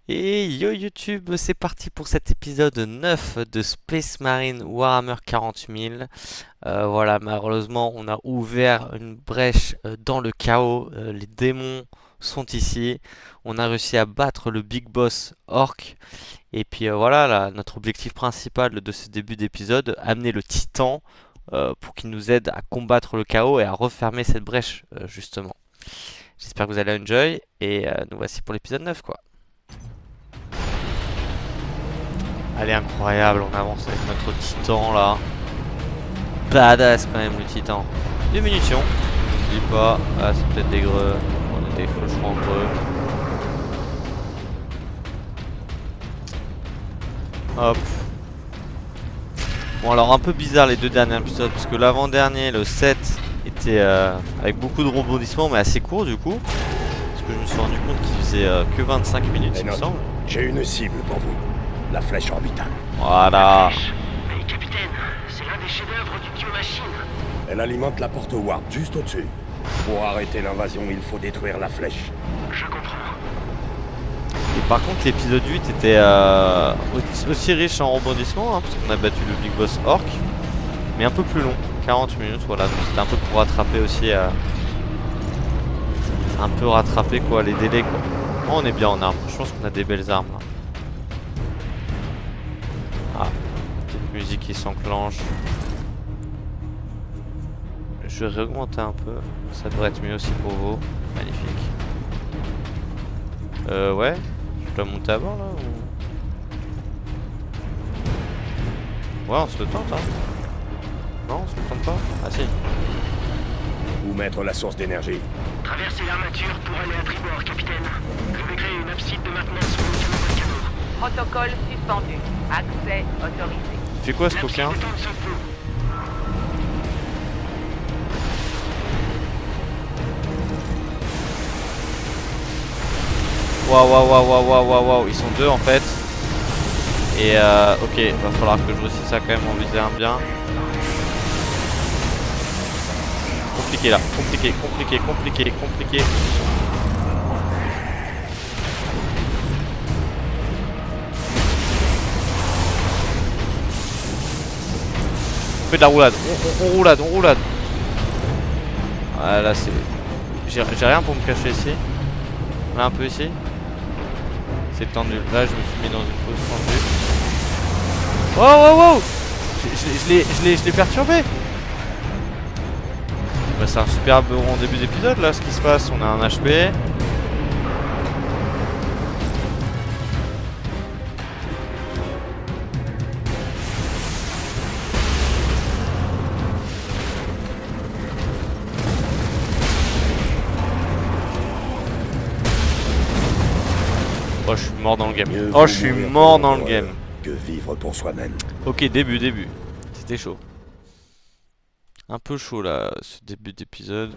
Et yo YouTube, c'est parti pour cet épisode 9 de Space Marine Warhammer 40 000. Voilà, malheureusement, on a ouvert une brèche dans le chaos. Les démons sont ici. On a réussi à battre le Big Boss Orc. Et puis voilà, là, notre objectif principal de ce début d'épisode, amener le Titan pour qu'il nous aide à combattre le chaos et à refermer cette brèche, justement. J'espère que vous allez enjoy. Et nous voici pour l'épisode 9, quoi. Elle est incroyable, on avance avec notre titan là. Badass quand même le titan. Des munitions, je dis pas. Ah, c'est peut-être des greux. On est des fauchements greux. Hop. Bon, alors un peu bizarre les deux derniers épisodes parce que l'avant-dernier, le 7, était avec beaucoup de rebondissements mais assez court du coup. Parce que je me suis rendu compte qu'il faisait que 25 minutes, il me semble. J'ai une cible pour vous. La flèche orbitale. Voilà. Mais capitaine, c'est l'un des chefs-d'œuvre du Dieu Machine. Elle alimente la porte warp juste au-dessus. Pour arrêter l'invasion, il faut détruire la flèche. Je comprends. Et par contre l'épisode 8 était aussi riche en rebondissements, hein, parce qu'on a battu le Big Boss Orc, mais un peu plus long, 40 minutes, voilà, donc c'était un peu pour rattraper aussi, un peu rattraper quoi, les délais quoi. Oh, on est bien en armes, je pense qu'on a des belles armes là. Ah, petite musique qui s'enclenche. Je vais réaugmenter un peu, ça devrait être mieux aussi pour vous, magnifique. Ouais. Je dois monter à bord là ou... Ouais, on se le tente hein. Non, on se le tente pas. Ah si. Où mettre la source d'énergie? Traversez l'armature pour aller à tribord, capitaine. Je vais créer une abside de maintenance pour le canon Volcano. Protocole suspendu. Accès autorisé. Il fait quoi ce coquin? L'abside est en dessous de vous. Waouh, ils sont deux en fait. Et ok, va falloir que je réussisse à quand même en viser un bien. Compliqué là, compliqué. On fait de la roulade, on roulade. Ah là c'est... J'ai rien pour me cacher ici. Là un peu ici. C'est tendu. Là je me suis mis dans une pose tendue. Wow. Je l'ai perturbé. Bah, c'est un superbe en début d'épisode là ce qui se passe. On a un HP. Oh, je suis mort dans le game. Mieux Oh, vaut je suis mourir mort pour dans le l'empereur game. que vivre pour soi-même. Ok, début. C'était chaud. Un peu chaud là, ce début d'épisode.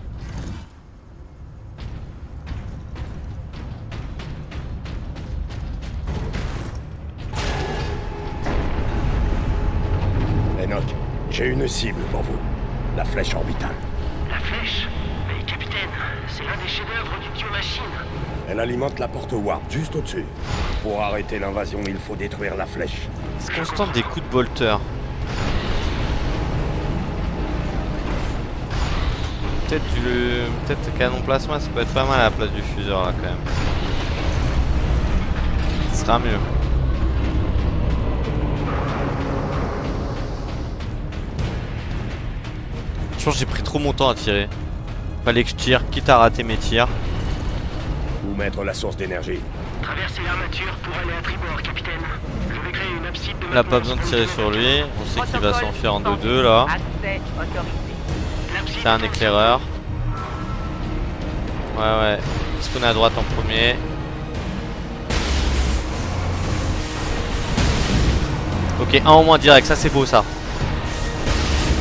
Enoch, j'ai une cible pour vous. La flèche orbitale. La flèche? Mais capitaine, c'est l'un des chefs-d'œuvre du Dieu Machine. Elle alimente la porte warp juste au-dessus. Pour arrêter l'invasion, il faut détruire la flèche. Est-ce qu'on se tente des coups de bolter? Peut-être canon plasma, ça peut être pas mal à la place du fuseur là quand même. Ce sera mieux. Je pense que j'ai pris trop mon temps à tirer. Fallait que je tire, quitte à rater mes tirs. Où mettre la source d'énergie? Traversez l'armature pour aller à tribord, capitaine. Je vais créer une abside de maintenance. Là, pas besoin de pour le tirer canon sur lui. On sait qu'il va Protocole s'enfuir en suspendu. 2-2 là. Accès autorisé. L'abside C'est un est en éclaireur. Ouais. Spawn à droite en premier. Ok, un au moins direct, ça c'est beau ça.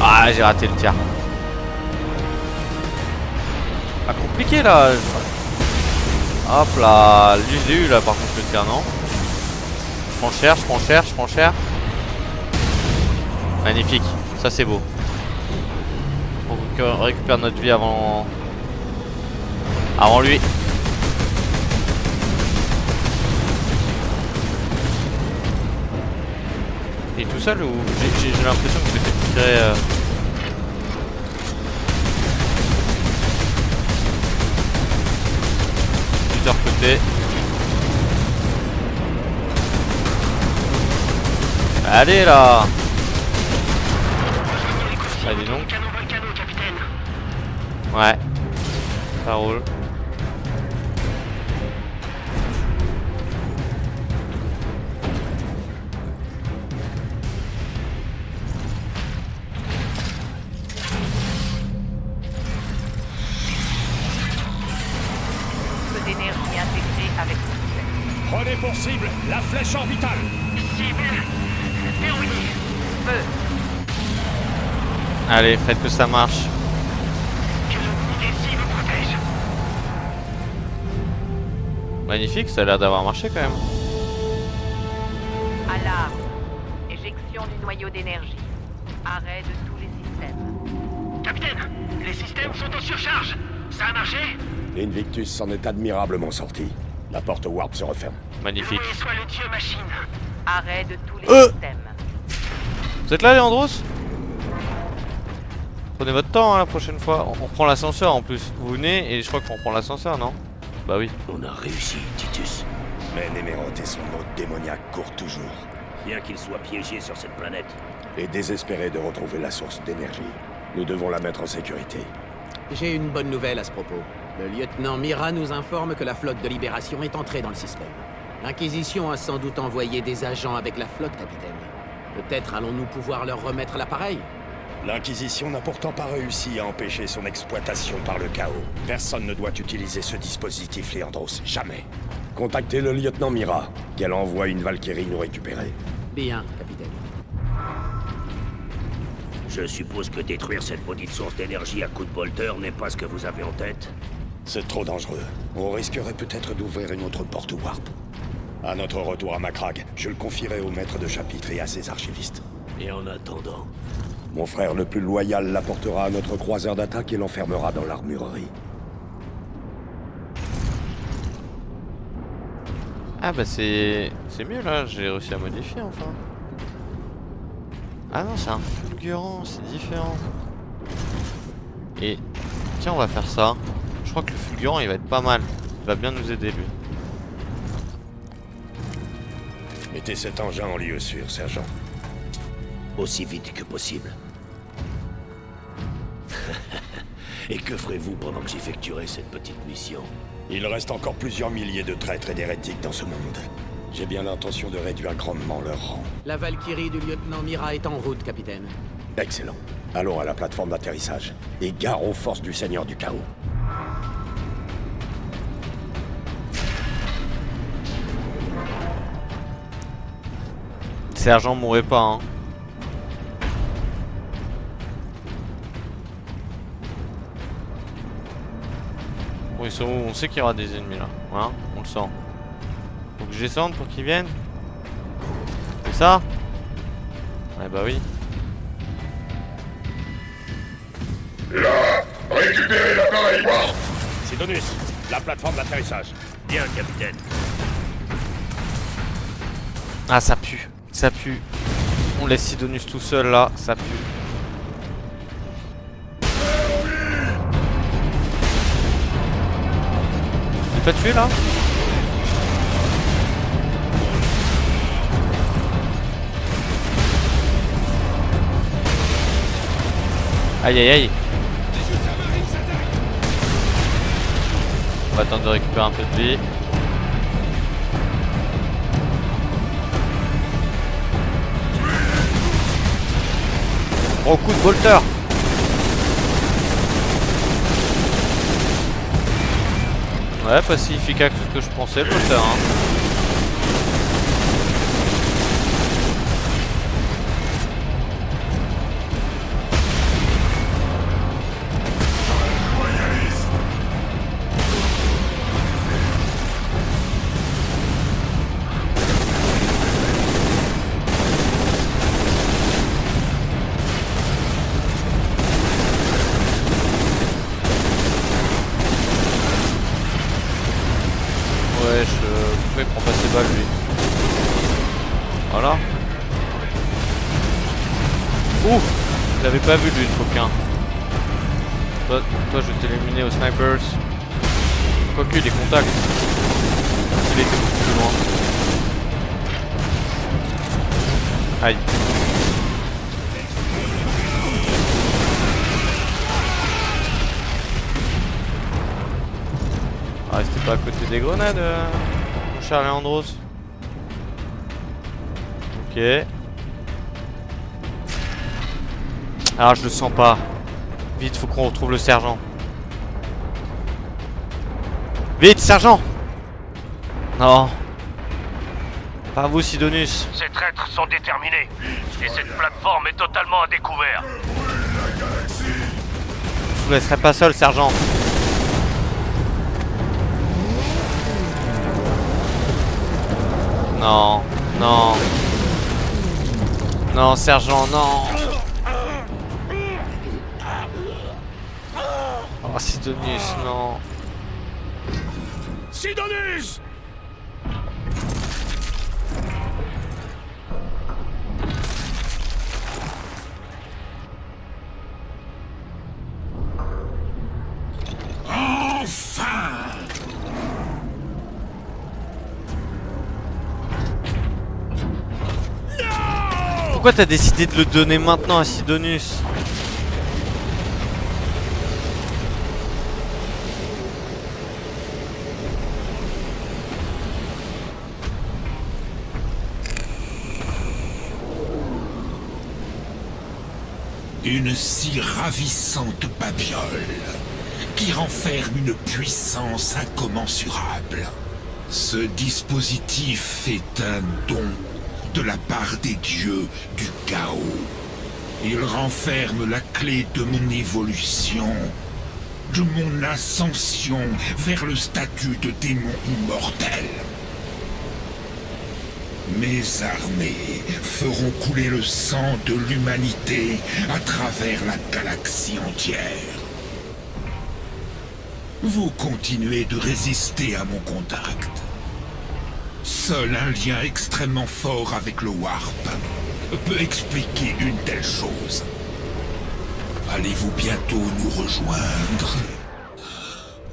Ah, j'ai raté le tir. Pas compliqué là. Hop là, lui je l'ai eu là par contre le tir, non? Je prends cher. Magnifique, ça c'est beau. On récupère notre vie avant lui. Et tout seul ou j'ai l'impression que c'était tiré plusieurs côtés. Allez là. Allez donc. Canon Volcano, capitaine. Ouais. Ça roule. Peu d'énergie intégrée avec succès. Prenez pour cible la flèche orbitale. Cible. Verrouillé. Feu. Allez, faites que ça marche. Que l'unité cible protège. Magnifique, ça a l'air d'avoir marché quand même. Alarme. Éjection du noyau d'énergie. Arrêt de tous les systèmes. Capitaine, les systèmes sont en surcharge. Ça a marché? Invictus s'en est admirablement sorti. La porte warp se referme. Magnifique. Loué soit le dieu machine. Arrêt de tous les systèmes. Vous êtes là, Léandros? Prenez votre temps hein, la prochaine fois. On prend l'ascenseur en plus. Vous venez et je crois qu'on prend l'ascenseur, non? Bah oui. On a réussi, Titus. Mais Néméroth et son hôte démoniaque courent toujours. Bien qu'il soit piégé sur cette planète. Et désespérés de retrouver la source d'énergie. Nous devons la mettre en sécurité. J'ai une bonne nouvelle à ce propos. Le lieutenant Mira nous informe que la flotte de libération est entrée dans le système. L'Inquisition a sans doute envoyé des agents avec la flotte, capitaine. Peut-être allons-nous pouvoir leur remettre l'appareil? L'Inquisition n'a pourtant pas réussi à empêcher son exploitation par le chaos. Personne ne doit utiliser ce dispositif, Léandros. Jamais. Contactez le lieutenant Mira, qu'elle envoie une Valkyrie nous récupérer. Bien, capitaine. Je suppose que détruire cette maudite source d'énergie à coups de bolter n'est pas ce que vous avez en tête. C'est trop dangereux. On risquerait peut-être d'ouvrir une autre porte warp. À notre retour à Macragge, je le confierai au maître de chapitre et à ses archivistes. Et en attendant, Mon frère le plus loyal l'apportera à notre croiseur d'attaque et l'enfermera dans l'armurerie. Ah bah c'est mieux là, j'ai réussi à modifier enfin. Ah non, c'est un fulgurant, c'est différent. Et tiens, on va faire ça. Je crois que le fulgurant il va être pas mal. Il va bien nous aider lui. Mettez cet engin en lieu sûr, sergent. aussi vite que possible. Et que ferez-vous pendant que j'effectuerai cette petite mission? Il reste encore plusieurs milliers de traîtres et d'hérétiques dans ce monde. J'ai bien l'intention de réduire grandement leur rang. La Valkyrie du lieutenant Mira est en route, capitaine. Excellent. Allons à la plateforme d'atterrissage. Et gare aux forces du Seigneur du Chaos. Sergent mourrait pas hein. Bon, ils sont où? On sait qu'il y aura des ennemis là. Voilà, on le sent. Faut que je descende pour qu'ils viennent. C'est ça? Ouais bah oui. Sidonus, la plateforme d'atterrissage. Bien, capitaine. Ah ça pue. Ça pue. On laisse Sidonus tout seul là. Ça pue. Tu l'as tué là? Aïe aïe aïe. On va attendre de récupérer un peu de vie. Gros coup de bolter. Ouais, pas si efficace que ce que je pensais le bolter hein. Ouais, je pouvais prendre pas ses balles lui. Voilà. Ouh, je l'avais pas vu lui le coquin. Toi je vais t'éliminer aux snipers. Quoique il est contact. Il était beaucoup plus loin. Aïe. Ah, c'était pas à côté des grenades, mon cher Leandros. Ok. Alors je le sens pas. Vite, faut qu'on retrouve le sergent. Vite, sergent! Non. Pas vous, Sidonius. Ces traîtres sont déterminés. Et cette plateforme est totalement à découvert. Je vous laisserai pas seul, sergent. Non, non. Non, sergent, non. Oh, Sidonius, non. Sidonius! Pourquoi t'as décidé de le donner maintenant à Sidonius? Une si ravissante babiole qui renferme une puissance incommensurable. Ce dispositif est un don de la part des dieux du chaos. Il renferme la clé de mon évolution, de mon ascension vers le statut de démon immortel. Mes armées feront couler le sang de l'humanité à travers la galaxie entière. Vous continuez de résister à mon contact. Seul un lien extrêmement fort avec le Warp peut expliquer une telle chose. Allez-vous bientôt nous rejoindre,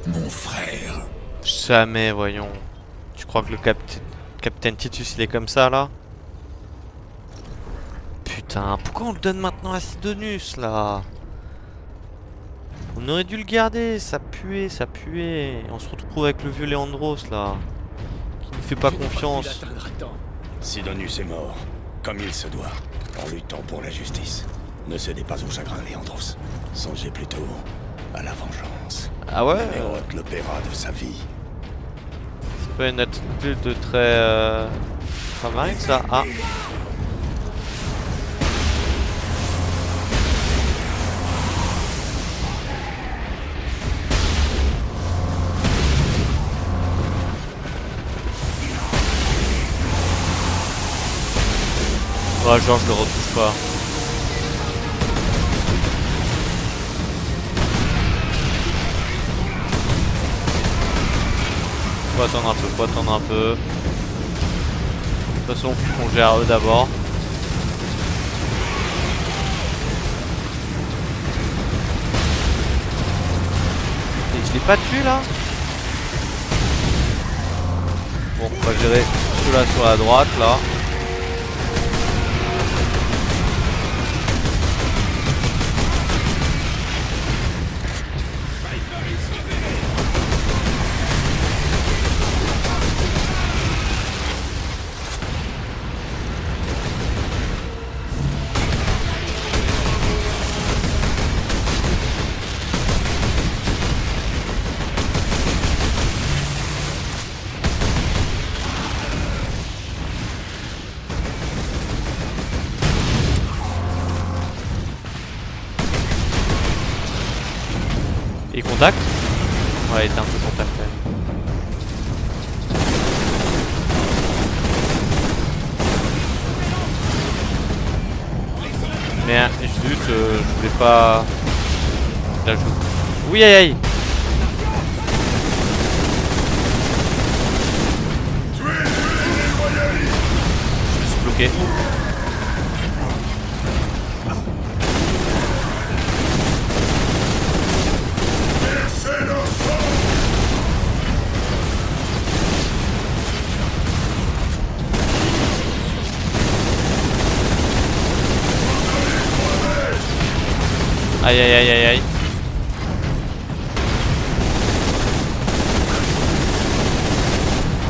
mon frère? Jamais, voyons. Tu crois que le Capitaine Titus il est comme ça là? Putain, pourquoi on le donne maintenant à Sidonius là? On aurait dû le garder, ça puait, ça puait. On se retrouve avec le vieux Leandros là, qui ne fait pas confiance. Sidonius est mort, comme il se doit, en luttant pour la justice. Ne cédez pas au chagrin, Leandros. Songez plutôt à la vengeance. Ah ouais? Néroth le paiera de sa vie. C'est pas une attitude de très... Pas marine ça? Ah. Ouais, genre je le retouche pas. Faut attendre un peu, faut attendre un peu. De toute façon, faut qu'on gère eux d'abord. Et je l'ai pas tué là? Bon, on va gérer ceux-là sur la droite là. Et contact? Ouais, il était un peu contact quand même. Mais zut, je voulais pas... Là, oui, aïe aïe! Je me suis bloqué. Aïe aïe aïe aïe aïe.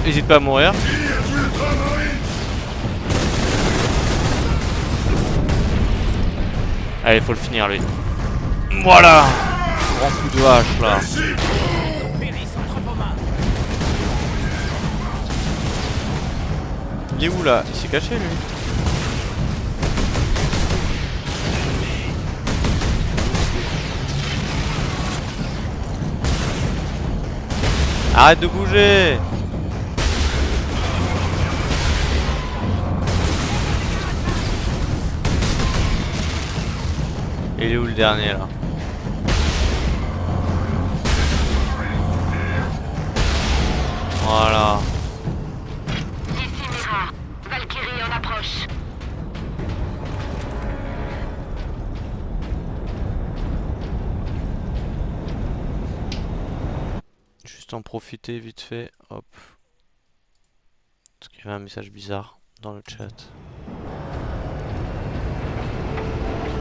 N'hésite pas à mourir. Allez, faut le finir lui. Voilà. Grand coup de hache là. Il est où là? Il s'est caché lui. Arrête de bouger. Il est où le dernier là? Voilà. Ici Mira. Valkyrie en approche. Juste en profiter vite fait. Hop. Parce qu'il y avait un message bizarre dans le chat.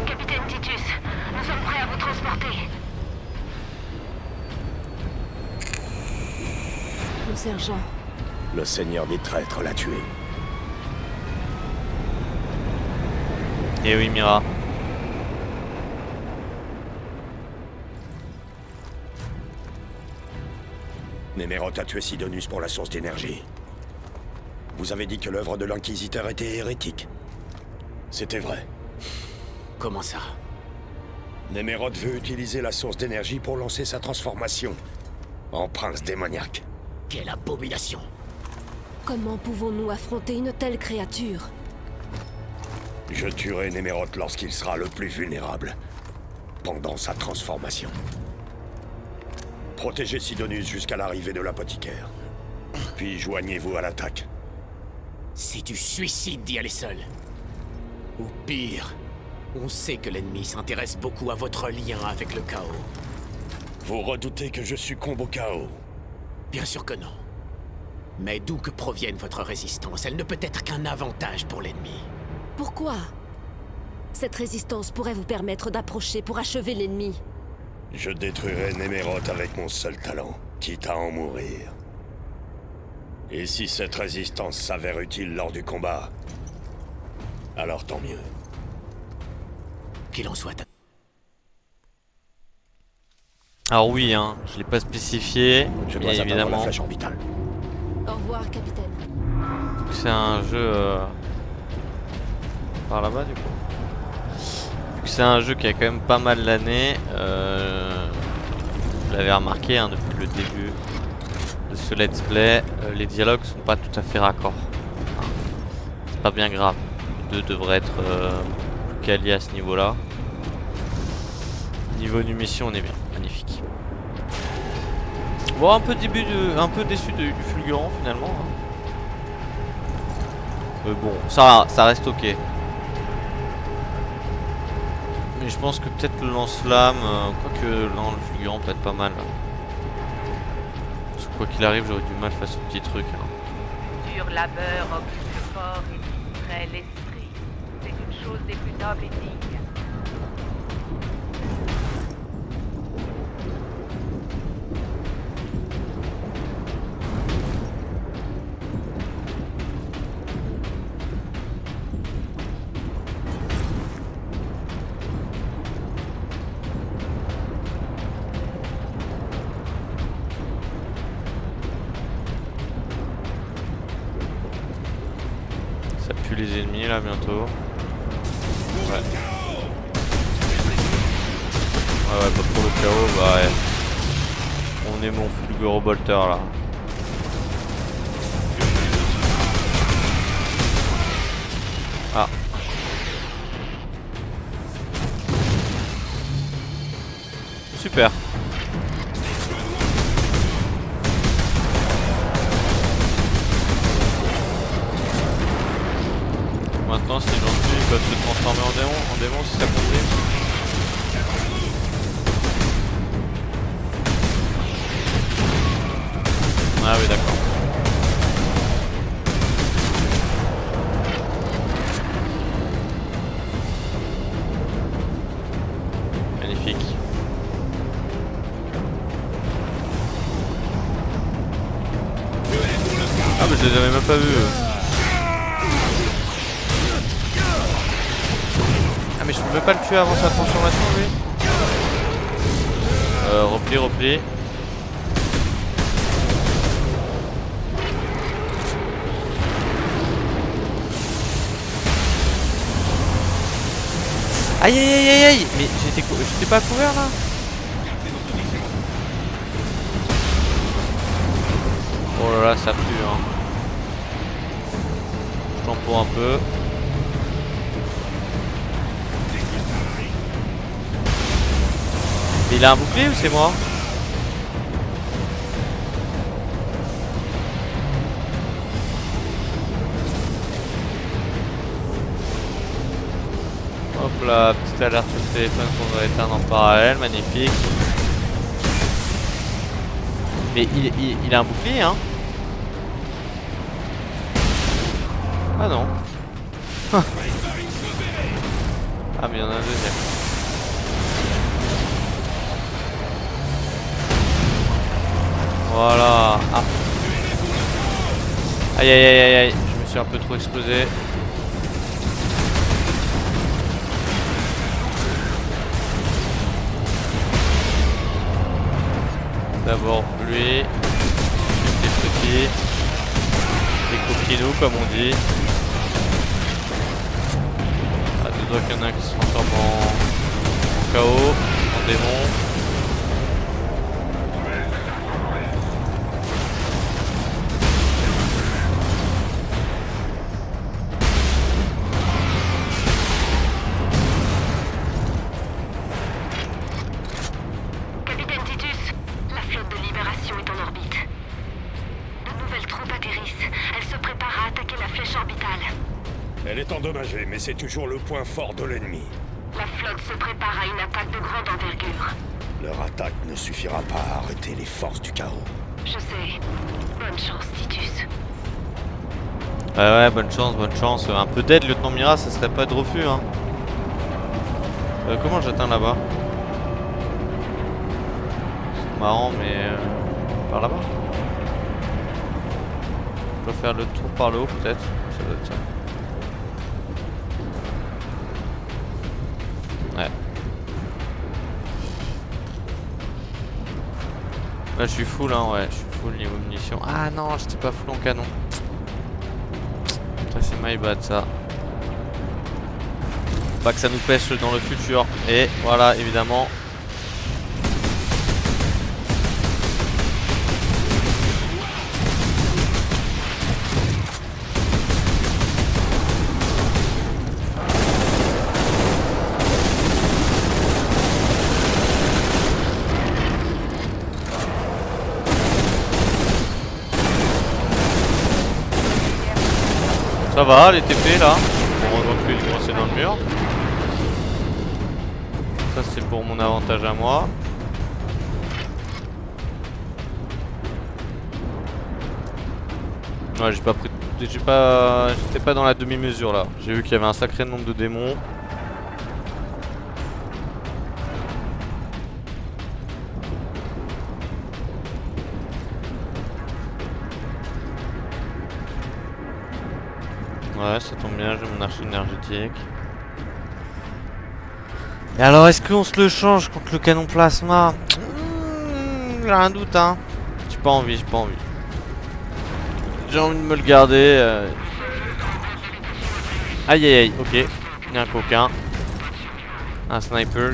Capitaine Titus, nous sommes prêts à vous transporter. Le sergent. Le seigneur des traîtres l'a tué. Et oui, Mira. Néméroth a tué Sidonius pour la source d'énergie. Vous avez dit que l'œuvre de l'Inquisiteur était hérétique. C'était vrai. Comment ça? Néméroth veut utiliser la source d'énergie pour lancer sa transformation en prince démoniaque. Quelle abomination! Comment pouvons-nous affronter une telle créature? Je tuerai Néméroth lorsqu'il sera le plus vulnérable, pendant sa transformation. Protégez Sidonius jusqu'à l'arrivée de l'apothicaire. Puis joignez-vous à l'attaque. C'est du suicide d'y aller seul. Ou pire, on sait que l'ennemi s'intéresse beaucoup à votre lien avec le chaos. Vous redoutez que je succombe au chaos? Bien sûr que non. Mais d'où que provienne votre résistance, elle ne peut être qu'un avantage pour l'ennemi. Pourquoi? Cette résistance pourrait vous permettre d'approcher pour achever l'ennemi. Je détruirai Néméroth avec mon seul talent, quitte à en mourir. Et si cette résistance s'avère utile lors du combat, alors tant mieux. Qu'il en soit. Alors oui, hein, je l'ai pas spécifié, Je bien dois atteindre la évidemment. flèche orbitale. Au revoir, capitaine. C'est un jeu par là-bas du coup. Vu que c'est un jeu qui a quand même pas mal d'années, vous l'avez remarqué hein, depuis le début de ce let's play, les dialogues sont pas tout à fait raccords. Enfin, c'est pas bien grave. Les deux devraient être plus quali à ce niveau-là. Niveau du mission, on est bien, magnifique. Bon, un peu déçu du fulgurant finalement. Hein. Bon, ça reste ok. Mais je pense que peut-être le lance-flamme, quoique non, le fulgurant peut être pas mal. Parce que quoi qu'il arrive, j'aurais du mal face au petit truc. Hein. Dur labeur occupe le corps et distrait l'esprit. C'est une chose des plus nobles et dignes. Ça pue les ennemis là bientôt. Ouais. Ouais, pas trop le chaos, bah ouais. On est mon fulgurobolter là. Ah. Super. Maintenant, si j'en suis, ils peuvent se transformer en démon si ça convient. Ah oui, d'accord. Magnifique. pas vu. Ah mais je peux pas le tuer avant sa transformation lui. Repli. Aïe aïe aïe aïe aïe. Mais j'étais pas couvert là. Oh là là, ça pue hein. Je t'en pour un peu. Mais il a un bouclier ou c'est moi? Hop là, petite alerte sur le téléphone qu'on doit éteindre en parallèle, magnifique. Mais il a un bouclier hein. Ah non. Ah mais il y en a un deuxième. Voilà. Ah. Aïe aïe aïe aïe aïe. Je me suis un peu trop explosé. D'abord lui. Des petits. Des coquinous comme on dit. Ah, deux doigts qu'il y en a un qui se transforme en chaos, en démon. Capitaine Titus, la flotte de Libération est en orbite. De nouvelles troupes atterrissent. Elles se préparent à attaquer la flèche orbitale. Elle est endommagée, mais c'est toujours le point fort de l'ennemi. La flotte se prépare à une attaque de grande envergure. Leur attaque ne suffira pas à arrêter les forces du chaos. Je sais. Bonne chance, Titus. Ouais, bonne chance. Un peu d'aide, lieutenant Mira, ça serait pas de refus hein. Comment j'atteins là-bas? C'est marrant, mais par là-bas. Je dois faire le tour par le haut, peut-être. Ça doit être ça. Ouais. Là, je suis full, hein, ouais. Je suis full niveau munitions. Ah non, j'étais pas full en canon. Ça, c'est my bad, ça. Pas que ça nous pêche dans le futur. Et voilà, évidemment. Ça va, les TP là. On voit plus est coincé dans le mur. Ça c'est pour mon avantage à moi. Ouais, j'ai pas pris. J'étais pas dans la demi-mesure là. J'ai vu qu'il y avait un sacré nombre de démons. Ouais, ça tombe bien, j'ai mon archi énergétique. Et alors, est-ce qu'on se le change contre le canon plasma? J'ai un doute, hein. J'ai pas envie. J'ai envie de me le garder. Aïe aïe aïe, ok. Il y a un coquin. Un sniper.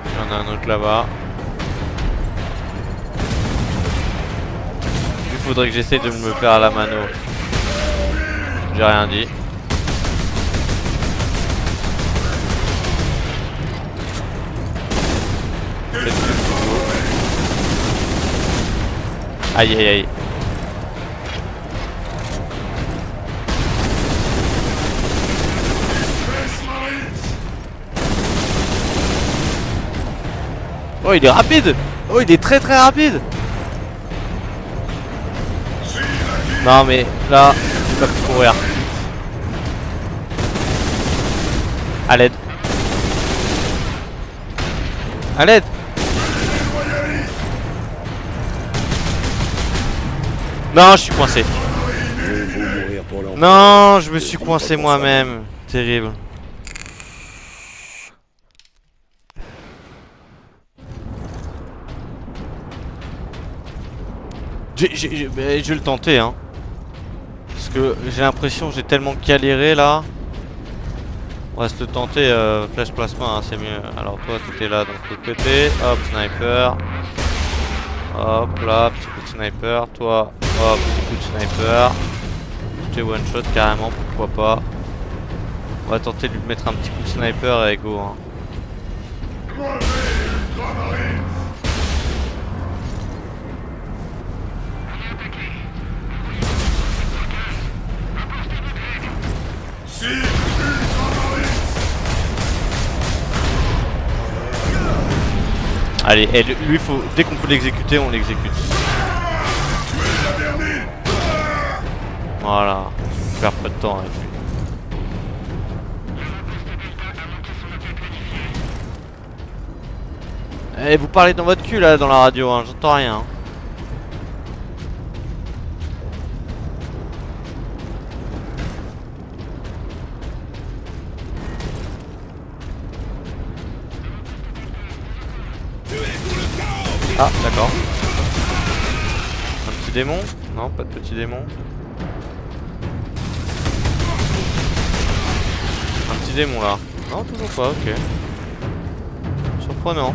Il y en a un autre là-bas. Il faudrait que j'essaye de me faire à la mano. J'ai rien dit. Aïe aïe aïe. Oh, il est rapide. Oh, il est très très rapide. Non mais là, je peux plus courir. À l'aide. À l'aide! Non, je suis coincé. Vous mourir pour l'Empire. Non, je me suis coincé moi-même. Terrible. Je vais le tenter, hein. Parce que j'ai l'impression que j'ai tellement galéré là. On va se le tenter, flash plasma, hein, c'est mieux. Alors toi, tu es là, donc de l'autre côté. Hop, sniper. Hop là, petit coup de sniper. Toi, hop, petit coup de sniper. Je t'ai one shot carrément, pourquoi pas. On va tenter de lui mettre un petit coup de sniper et go, hein. Allez, et lui, faut, dès qu'on peut l'exécuter, on l'exécute. Voilà, je perds pas de temps avec lui. Eh, vous parlez dans votre cul là, dans la radio, hein, j'entends rien. Ah, d'accord. Un petit démon? Non, pas de petit démon. Un petit démon là. Non, toujours pas, ok. Surprenant.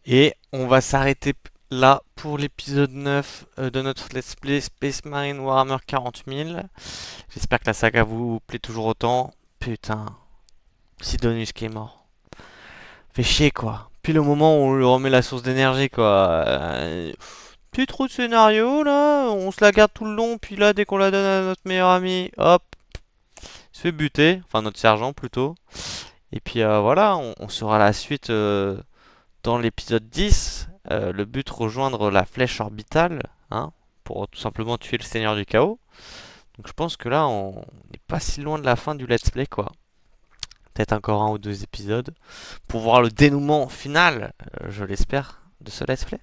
Et on va s'arrêter là pour l'épisode 9 de notre Let's Play Space Marine Warhammer 40 000. J'espère que la saga vous plaît toujours autant. Putain, Sidonius qui est mort. Fait chier quoi. Puis le moment où on lui remet la source d'énergie quoi. Petit trou de scénario là, on se la garde tout le long, puis là dès qu'on la donne à notre meilleur ami, hop, il se fait buter, enfin notre sergent plutôt. Et puis voilà, on saura la suite dans l'épisode 10. Le but, rejoindre la flèche orbitale, hein, pour tout simplement tuer le Seigneur du Chaos. Donc je pense que là, on n'est pas si loin de la fin du let's play, quoi. Peut-être encore un ou deux épisodes pour voir le dénouement final, je l'espère, de ce let's play.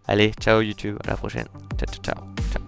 Allez, ciao YouTube, à la prochaine. Ciao, ciao, ciao.